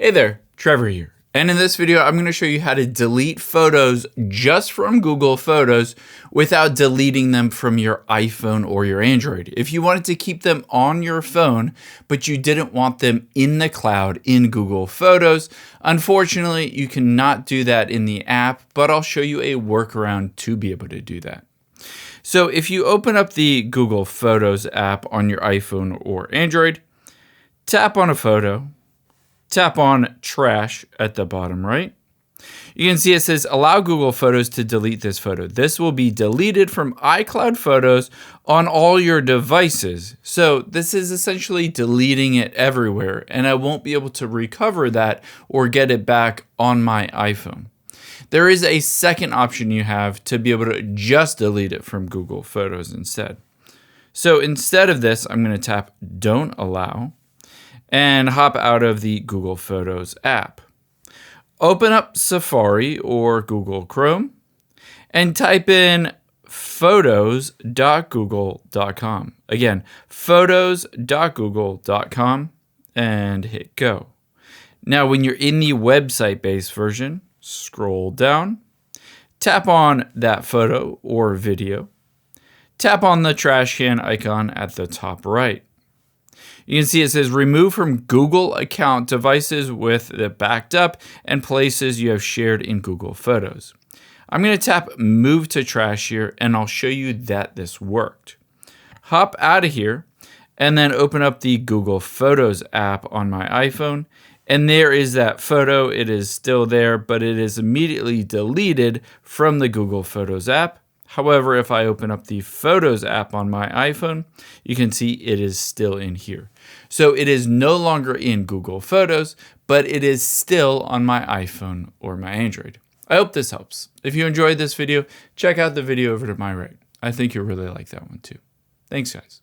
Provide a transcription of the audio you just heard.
Hey there, Trevor here. And in this video, I'm going to show you how to delete photos just from Google Photos without deleting them from your iPhone or your Android. If you wanted to keep them on your phone, but you didn't want them in the cloud in Google Photos, unfortunately, you cannot do that in the app, but I'll show you a workaround to be able to do that. So if you open up the Google Photos app on your iPhone or Android, tap on a photo, tap on trash at the bottom right. You can see it says allow Google Photos to delete this photo. This will be deleted from iCloud Photos on all your devices. So this is essentially deleting it everywhere, and I won't be able to recover that or get it back on my iPhone. There is a second option you have to be able to just delete it from Google Photos instead. So instead of this, I'm going to tap Don't Allow and hop out of the Google Photos app. Open up Safari or Google Chrome and type in photos.google.com. Again, photos.google.com and hit go. Now, when you're in the website-based version, scroll down, tap on that photo or video, tap on the trash can icon at the top right. You can see it says remove from Google account devices with it backed up and places you have shared in Google Photos. I'm going to tap move to trash here and I'll show you that this worked. Hop out of here and then open up the Google Photos app on my iPhone, and there is that photo. It is still there, but it is immediately deleted from the Google Photos app. However, if I open up the Photos app on my iPhone, you can see it is still in here. So it is no longer in Google Photos, but it is still on my iPhone or my Android. I hope this helps. If you enjoyed this video, check out the video over to my right. I think you'll really like that one too. Thanks, guys.